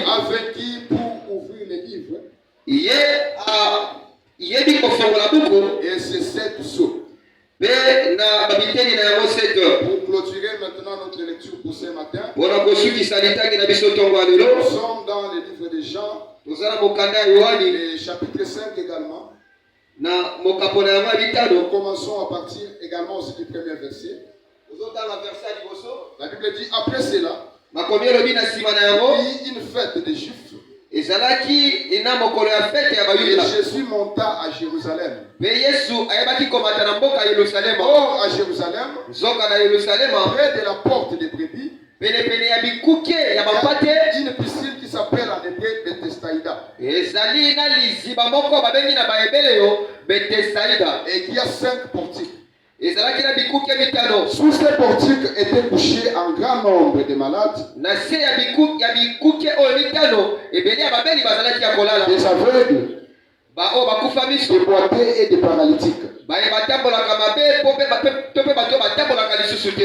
avec qui pour ouvrir les livres. Et c'est 7 sceaux. Pour clôturer maintenant notre lecture pour ce matin, nous sommes dans le livre de Jean, le chapitre 5 également. Nous commençons à partir également aussi du premier verset. La Bible dit après cela, il y a une fête des Juifs. Et Jésus monta à Jérusalem. Or à Jérusalem, près de la porte des brebis, il y a une piscine qui s'appelle en hébreu Bethesdaïda. Et qui a 5 portiques. Sous ces portiques étaient couchés un grand nombre de malades, des aveugles, des boiteux et des paralytiques,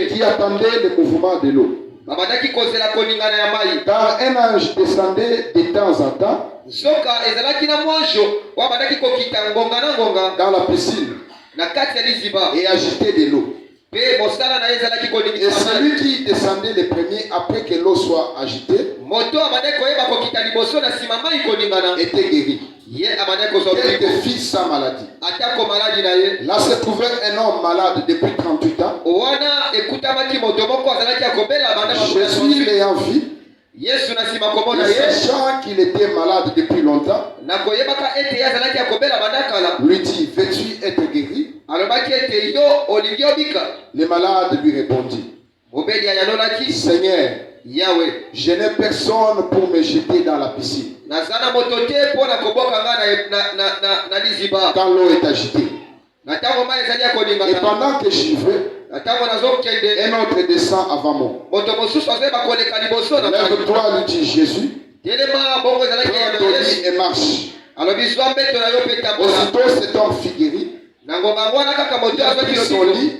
qui attendaient le mouvement de l'eau. Car un ange descendait de temps en temps dans la piscine et agitait de l'eau. Et celui qui descendait le premier après que l'eau soit agitée était guéri. Il était fils sans maladie. Là se trouvait un homme malade depuis 38 ans. Jésus l'ayant vu, sachant qu'il était malade depuis longtemps, lui dit, veux-tu être guéri? Le malade lui répondit, Seigneur, je n'ai personne pour me jeter dans la piscine quand l'eau est agitée. Et pendant que j'y vais, un autre descend avant moi. Lève-toi, lui dit Jésus, prends ton lit et marche. Aussitôt cet homme fut guéri, il prit son lit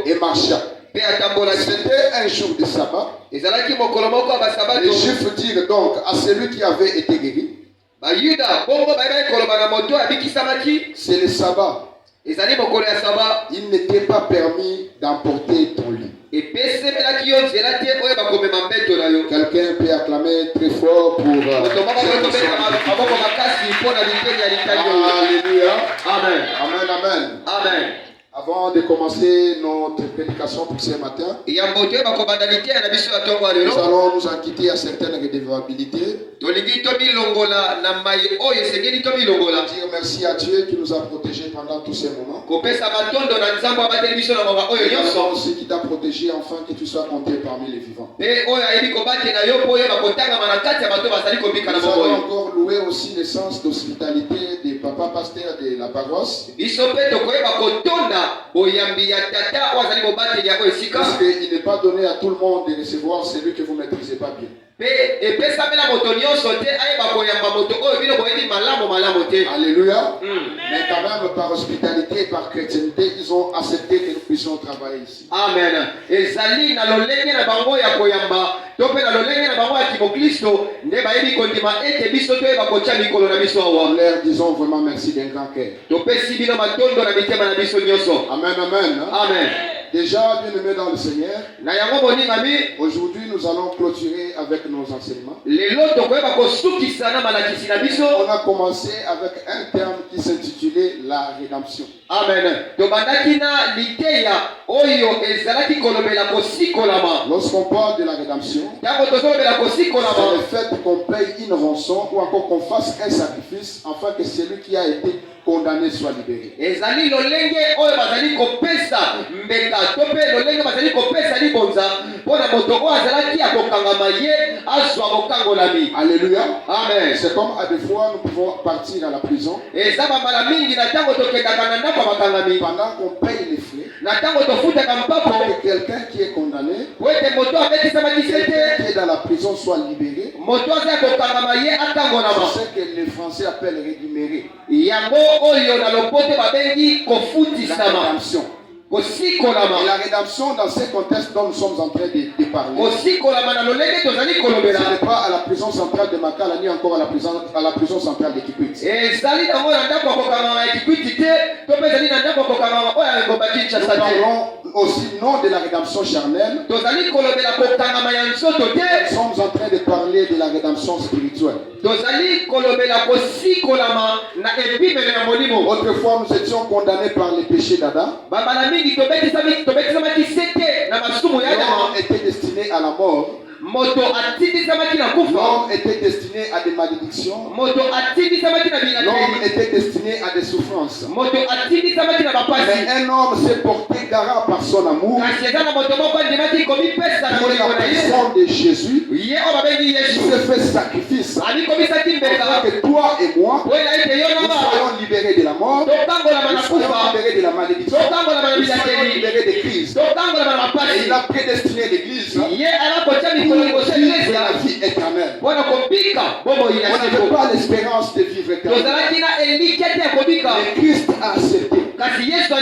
et marcha. C'était un jour de sabbat. Les Juifs dirent donc à celui qui avait été guéri, c'est le sabbat. Il n'était pas permis d'emporter ton lit. Quelqu'un peut acclamer très fort pour Alléluia. Amen. Amen, amen. Amen. Avant de commencer notre prédication pour ce matin, nous allons nous en quitter à certaines redevabilités. Dire merci à Dieu qui nous a protégés pendant tous ces moments. Et aussi qui t'a protégé afin que tu sois compté parmi les vivants. Nous allons encore louer aussi le sens d'hospitalité des papas pasteurs de la paroisse. Parce qu'il n'est pas donné à tout le monde de recevoir celui que vous ne maîtrisez pas bien. Alléluia. Mais quand même par hospitalité et par chrétienté, ils ont accepté que nous puissions travailler ici. Amen. En leur disons vraiment merci d'un grand cœur. Amen, amen. Amen. Déjà, bien-aimés dans le Seigneur, aujourd'hui nous allons clôturer avec nos enseignements. On a commencé avec un terme qui s'intitulait la rédemption. Amen. Lorsqu'on parle de la rédemption, c'est le fait qu'on paye une rançon ou encore qu'on fasse un sacrifice afin que celui qui a été condamné soit libéré. Alléluia. Amen. C'est comme à des fois nous pouvons partir à la prison pendant qu'on paye les frais. Que quelqu'un qui est condamné, quelqu'un qui est dans la prison soit libéré. C'est ce que les Français appellent rédiméré. La rédemption. Et la rédemption dans ce contexte dont nous sommes en train de parler, ce n'est pas à la prison centrale de Makala ni encore à la prison centrale de Kikwit. Nous parlons aussi non de la rédemption charnelle. Nous sommes en train de parler de la rédemption spirituelle. Autrefois, nous étions condamnés par les péchés d'Adam. L'homme était destiné à la mort. L'homme était destiné à des malédictions. L'homme était destiné à des souffrances. Mais un homme s'est porté garant par son amour. Pour la personne de Jésus, il s'est fait sacrifice. Afin que toi et moi, nous soyons libérés de la mort, nous soyons libérés de la malédiction, nous soyons libérés des crises. Et il a prédestiné l'Église pour vivre la vie éternelle. On n'a pas l'espérance de vivre éternellement. Mais Christ a accepté.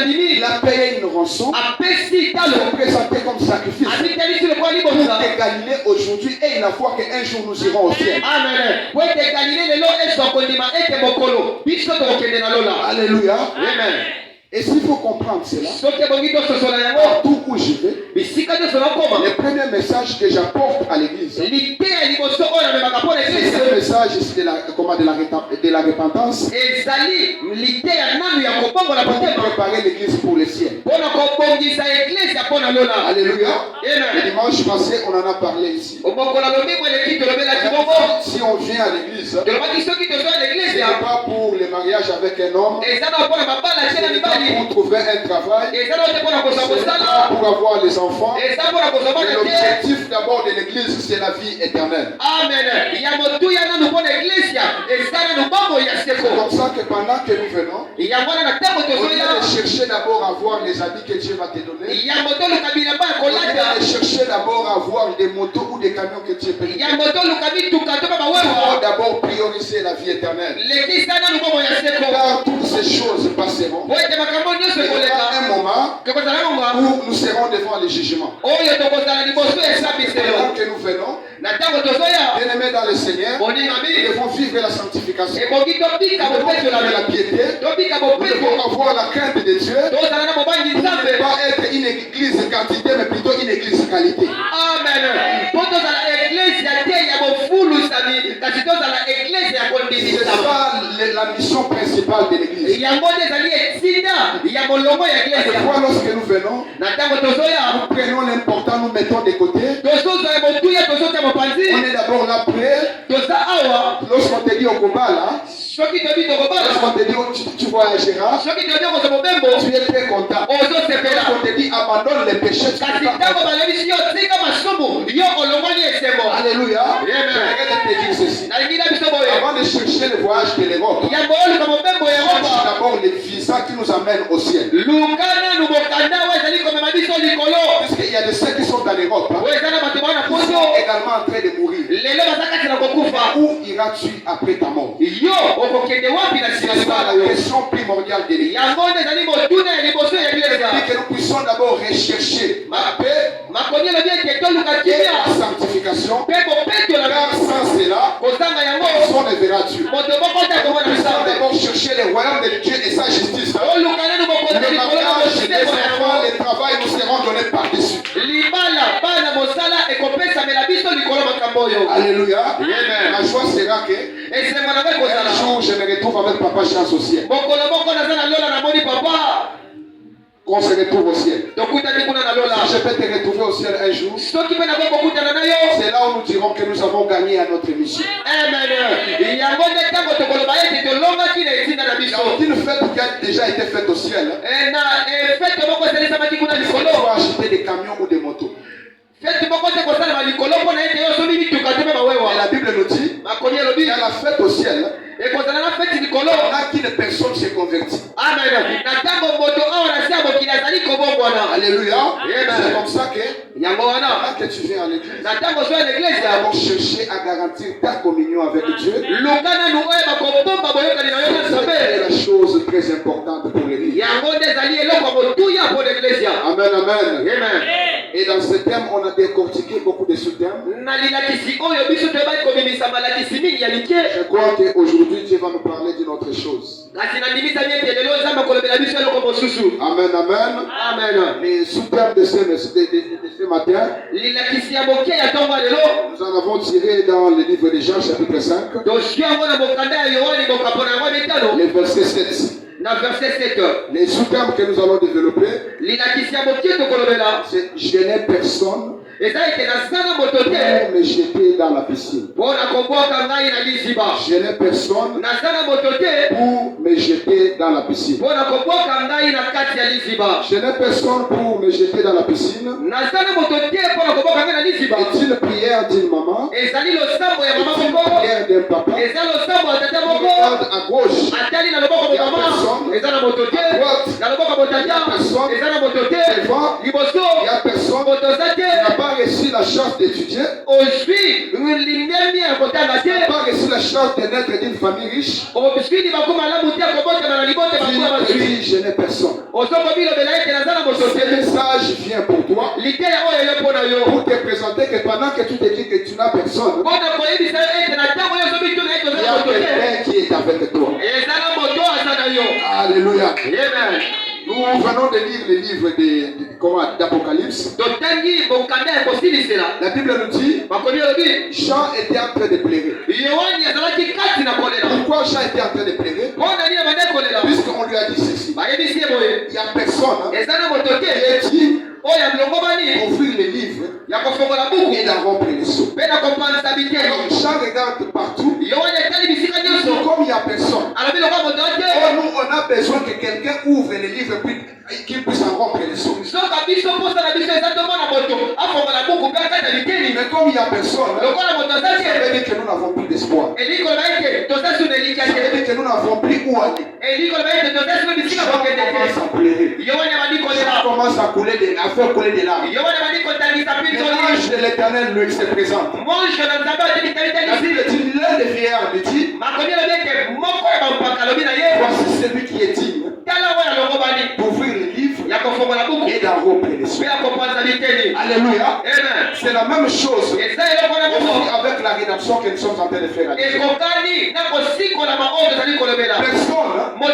Il a payé une rançon. Il s'est présenté comme sacrifice pour te gagner aujourd'hui et la foi qu'un jour nous irons au ciel. Alléluia. Amen. Et s'il faut comprendre cela, partout où je vais, le premier message que j'apporte à l'église, c'est le message de la repentance pour préparer l'église pour le ciel. Alléluia. Le dimanche passé, on en a parlé ici. Si on vient à l'église, ce n'est pas pour le mariage avec un homme, pour trouver un travail, pour avoir des enfants. Mais l'objectif d'abord de l'église, c'est la vie éternelle. Amen. C'est comme ça que pendant que nous venons, au lieu de chercher d'abord à voir les habits que Dieu va te donner, au lieu de chercher d'abord à voir des motos ou des camions que Dieu peut te donner, il faut d'abord prioriser la vie éternelle. Car toutes ces choses passeront. Il y aura un moment où nous serons devant le jugement. Pendant que nous venons, bien-aimés dans le Seigneur, nous devons vivre la sanctification. Nous devons vivre la piété. Nous devons avoir la crainte de Dieu. Pour ne pas être une église quantité, mais plutôt une église qualité. Amen. C'est ça la mission principale de l'église. Pourquoi lorsque nous venons, nous prenons l'important, nous mettons de côté. On est d'abord là prêt. Lorsqu'on te dit au combat là, lorsqu'on te dit tu voyageras, tu es très content. Lorsqu'on te dit abandonne les péchés, tu es alléluia. Je vais te dire ceci. Avant de chercher le voyage de l'Europe, d'abord les visas qui nous amènent au ciel. Puisqu'il y a de ceux qui sont dans l'Europe, qui sont également en train de mourir. Où iras-tu après ta mort? C'est ça la question primordiale de l'Église. Que nous puissions d'abord rechercher la paix et la sanctification. Car sans cela, personne ne verra Dieu. Nous puissions d'abord chercher le royaume de Dieu et sa justice. Le mariage, les enfants, le travail nous seront donnés par-dessus. Alléluia. Ma joie sera que un jour je me retrouve avec Papa Chance au ciel. Qu'on se retrouve au ciel. Si je peux te retrouver au ciel un jour, c'est là où nous dirons que nous avons gagné à notre mission. Amen. Il y a une fête qui a déjà été faite au ciel. Il faut acheter des camions ou des motos. Et la Bible nous dit qu'à la fête au ciel, pendant qu'une personne s'est convertie. Amen. Alléluia. Amen. C'est comme ça que pendant que tu viens à l'église, nous allons chercher à garantir ta communion avec Dieu. C'est la chose très importante pour l'église. Amen, amen. Et dans ce thème, on a décortiqué beaucoup de sous-thèmes. Je crois qu'aujourd'hui, Dieu va nous parler d'une autre chose. Amen, amen. Les sous-thèmes de ce matin, nous en avons tiré dans le livre de Jean, chapitre 5, le verset 7. Les sous-thèmes que nous allons développer, c'est je n'ai personne pour me jeter dans la piscine. Je n'ai personne pour me jeter dans la piscine. Je n'ai personne pour me jeter dans la piscine. Est une prière d'une maman, est une prière d'un papa. Il regarde à gauche, il y a personne. À droite, il y a personne. Devant, il y a personne. Il n'a pas reçu la chance d'étudier. Il n'a pas reçu la chance de naître d'une famille riche. Puis je n'ai personne. Ce message vient pour toi, pour te présenter que pendant que tu te dis que tu n'as personne, il y a quelqu'un qui est avec toi. Alléluia. Nous venons de lire le livre d'Apocalypse. La Bible nous dit Jean était en train de pleurer. Pourquoi Jean était en train de pleurer? Puisqu'on lui a dit ceci. Il n'y a personne qui est digne d'ouvrir les livres et d'en remplir les seaux. Donc Jean regarde partout. Comme il n'y a personne, nous on a besoin que quelqu'un ouvre les livres qu'il puisse en remplir les seaux. Mais comme il n'y a personne, ça veut dire que nous n'avons plus d'espoir. Ça veut dire que nous n'avons plus où aller. Jean commence à pleurer. Jean commence à faire couler des larmes. L'ange de l'Éternel lui se présente. La Bible dit, l'un des vieillards lui dit, voici celui qui est digne d'ouvrir les livres et d'en remplir les seaux. Alléluia. C'est la même chose aussi avec la rédemption que nous sommes en train de faire. Personne ne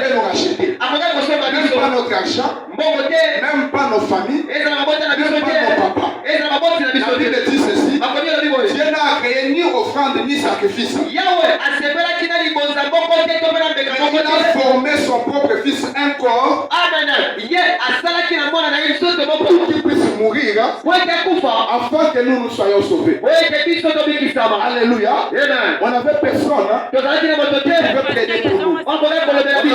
peut nous racheter. Même pas notre argent, même pas nos familles, même pas nos papas. La Bible dit ceci. Dieu n'a créé ni offrande ni sacrifice. Il a formé son propre fils un corps pour qu'il puisse mourir afin que nous soyons sauvés. Alléluia. On avait personne qui veut plaider pour nous. On avait personne qui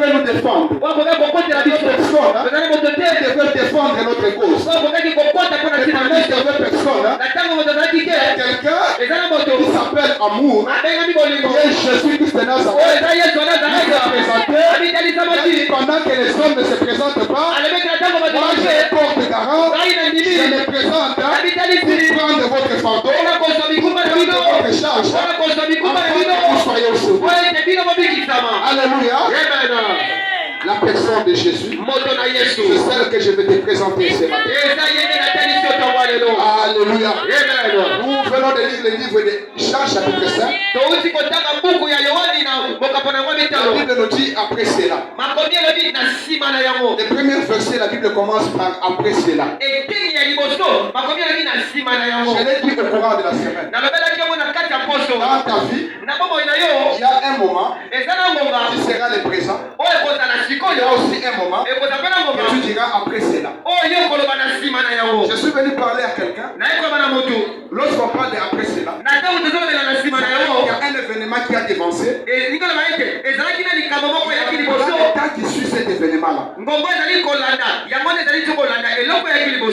veut nous défendre. On avait personne qui veut défendre notre cause. On avait personne. Quelqu'un qui s'appelle Amour, qui est Jésus-Christ de Nazareth, pendant que les hommes ne se présentent pas, moi je porte garant, je me présente pour prendre votre fardeau, prendre votre charge, afin que vous soyez sauvés. Alléluia. La personne de Jésus, c'est celle que je vais te présenter ce matin. Alléluia. Nous venons de lire le livre de Jean chapitre 5. La Bible nous dit après cela. Le premier verset, la Bible commence par après cela. Je l'ai dit au courant de la semaine. Dans ta vie, il y a un moment qui sera le présent. Il y a aussi un moment que tu diras après cela. Je suis venu parler à quelqu'un. Lorsqu'on parle de après cela, il y a un événement qui a dévancé. Il y a un état qui suit cet événement-là. Il y a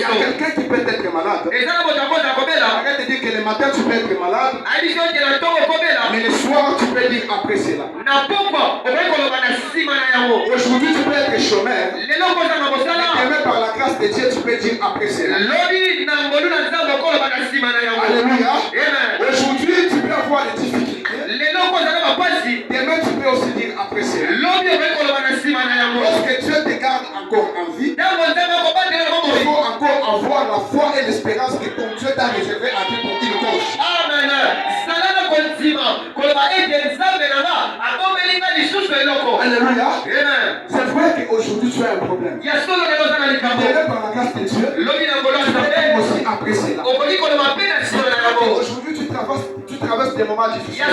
quelqu'un qui peut être malade. Arrête de dire que le matin tu peux être malade. Mais le soir, tu peux dire après cela. Aujourd'hui, tu peux être chômeur. Mais par la grâce de Dieu, tu peux dire après cela. Alléluia. Aujourd'hui, tu peux avoir des difficultés. Demain, tu peux aussi dire après cela. Lorsque Dieu te garde encore en vie, il faut encore avoir la foi et l'espérance que ton Dieu t'a réservé à Dieu pour une cause. Amen. Alléluia. C'est vrai qu'aujourd'hui tu as un problème. Mais par la grâce de Dieu, tu peux aussi après cela. Aujourd'hui tu traverses des moments difficiles.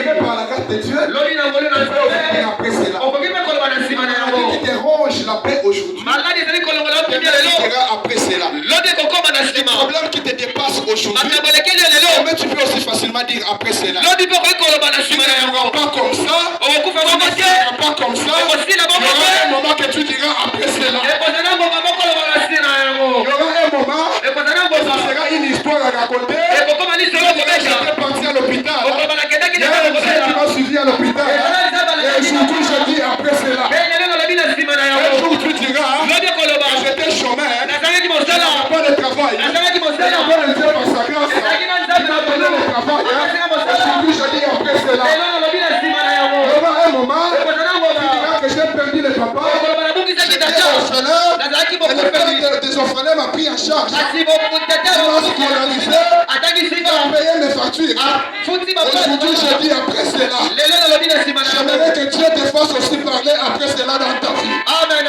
Mais par la grâce de Dieu, tu peux aussi après cela. Qui te ronge la paix aujourd'hui, après cela. Les problèmes qui te dépassent aujourd'hui, mais tu peux aussi facilement dire après cela. Tu ne pas comme ça. Tu ne pas comme ça. Il y aura un moment que tu diras après cela. Il y aura un moment, ça sera une histoire à raconter. J'étais parti à l'hôpital. Il y a un médecin qui m'a suivi à l'hôpital. Et surtout, je dis après cela. Un jour, tu diras que j'étais chômeur. Je n'avais pas de travail. Et après, Dieu, par sa grâce, il m'a donné le travail. Et surtout, je dis après cela. Il y aura un moment, tu diras que j'ai perdu le papa. J'étais orphelin. Et le père des orphelins m'a pris en charge. Il m'a scolarisé. Il a payé mes factures. Aujourd'hui, je dis après cela. J'aimerais que Dieu te fasse aussi parler après cela dans ta vie. Amen.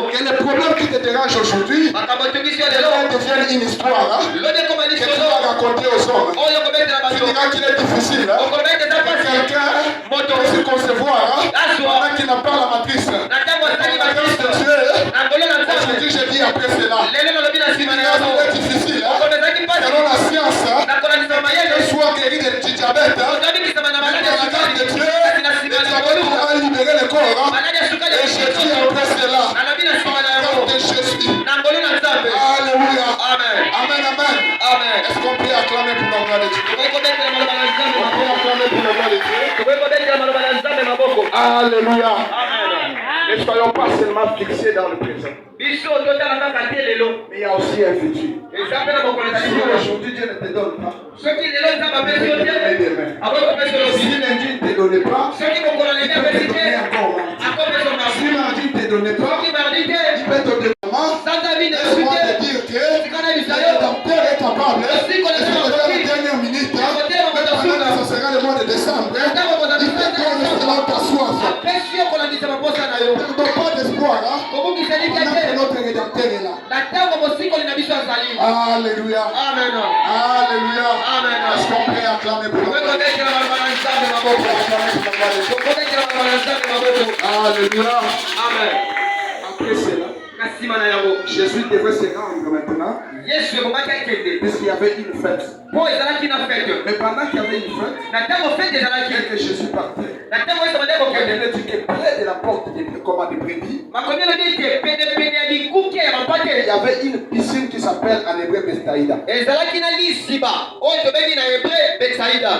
Et les problèmes qui te dérangent aujourd'hui deviennent une histoire que tu vas raconter aux hommes. Tu diras qu'il est difficile pour quelqu'un de se concevoir pendant qu'il n'a pas la matrice. La grâce de Dieu, aujourd'hui je dis après cela. Il est difficile selon la science que soit guéri du diabète. Mais par la grâce de Dieu, le diabète a libéré le corps. Et je dis après cela. De Jésus. Alléluia. Amen. Amen. Amen. Est-ce qu'on peut acclamer pour la gloire de Dieu? On peut acclamer pour la gloire de Dieu. Alléluia. Ne soyons pas seulement fixés dans le présent. Mais il y a aussi un futur. Si aujourd'hui Dieu ne te donne pas, il peut te donner demain. Si lundi ne te donne pas, il peut te donner encore. Si mardi ne te donne pas, il peut te donner. Laisse-moi te dire que ton Père est capable de faire la dernière minute. Mais pendant que ce sera le mois de décembre, il peut donner ta soif. Ne pas d'espoir. Pendant que notre rédacteur est là. Alléluia. Amen. Alléluia. Amen. Est-ce qu'on peut acclamer pour la Alléluia. Amen. Après cela, Jésus devait se rendre maintenant. Puisqu'il y avait une fête. Mais pendant qu'il y avait une fête, et que Jésus partait, il venait du près de la porte comme des brebis. Il y avait une piscine qui s'appelle en hébreu Bethsaïda.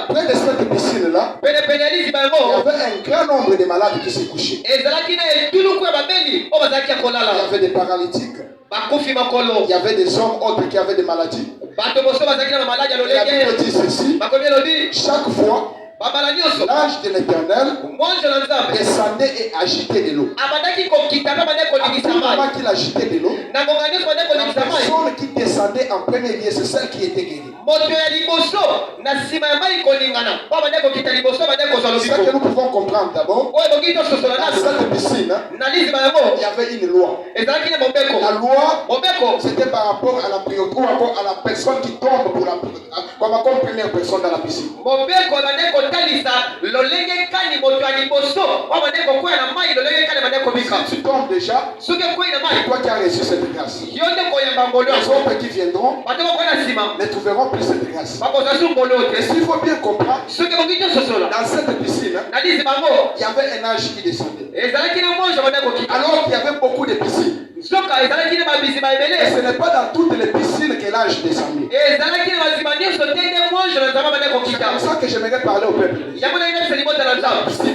Près de cette piscine-là, il y avait un grand nombre de malades qui se couchaient. Il y avait des paralytiques. Il y avait des hommes autres qui avaient des maladies. La Bible dit ceci. Chaque fois, l'ange de l'Éternel descendait et agitait de l'eau. Après qu'il agitait de l'eau, la personne qui descendait en premier lieu, c'est celle qui était guérie. C'est ce que nous pouvons comprendre d'abord. Dans cette piscine, il y avait une loi. La loi, c'était par rapport à la priorité ou rapport à la personne qui tombe comme première personne dans la piscine. Si tu tombes déjà, c'est toi qui as reçu cette grâce. Les autres qui viendront ne trouveront plus cette grâce. Et s'il faut bien comprendre, dans cette piscine, il y avait un ange qui descendait. Alors qu'il y avait beaucoup de piscines. Il Et ce n'est pas dans toutes les piscines que l'ange descendit. C'est comme ça que j'aimerais parler au peuple.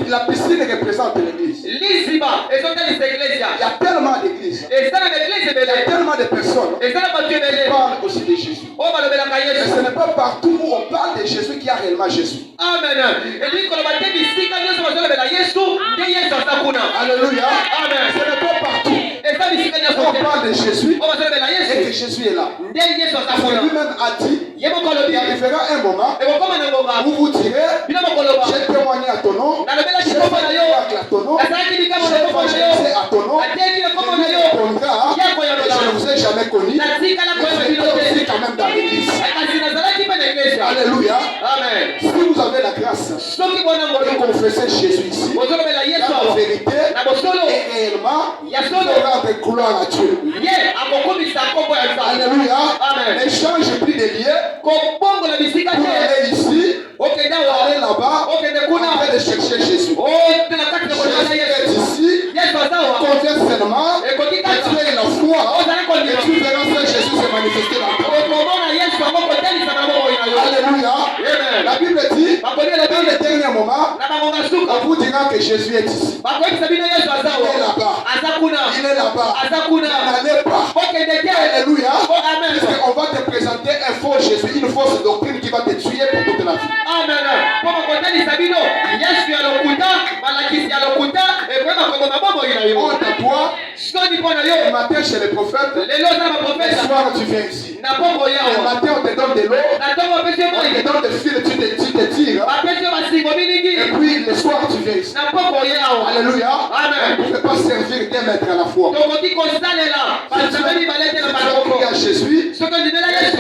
La piscine représente l'église. Il y a tellement d'églises. Il y a tellement de personnes qui parlent aussi de Jésus. Mais ce n'est pas partout où on parle de Jésus qui a réellement Jésus. Amen. Alléluia. Amen. Ce n'est pas partout où on parle de Jésus et que Jésus est là. Parce que lui-même a dit, il arrivera un moment où vous direz, j'ai témoigné à ton nom, j'ai fait miracle à ton nom, j'ai évangélisé à ton nom, je ne vous ai jamais connu, mais vous êtes aussi quand même dans l'église. Alléluia. Amen. Si vous avez la grâce de confesser Jésus ici, la vérité et réellement, il aura de gloire à Dieu. Alléluia. Amen. Échange plus de liens pour aller ici, aller là-bas, après de chercher Jésus. Jésus est ici, conviens seulement, et tu es la foi, et tu verras que Jésus se manifester dans toi. Alléluia. La Bible dit, dans le dernier moment, on vous dira que Jésus est ici. Il est là-bas. Il est là-bas. N'allez pas. Alléluia. Parce qu'on va te présenter un faux Jésus, une fausse doctrine qui va te tuer pour toute la vie. Amen. Honte à toi. Le matin chez les prophètes, le soir tu viens ici. Le matin on te donne de l'eau, on te donne des fils, tu te tires. Et puis le soir tu viens ici. Alléluia. Amen. On ne peut pas servir deux maîtres à la fois. Si à Jésus,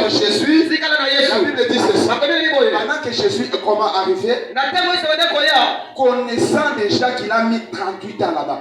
Jésus, la Bible dit ceci. Pendant que Jésus est comment arrivé, connaissant déjà qu'il a mis 38 ans là-bas.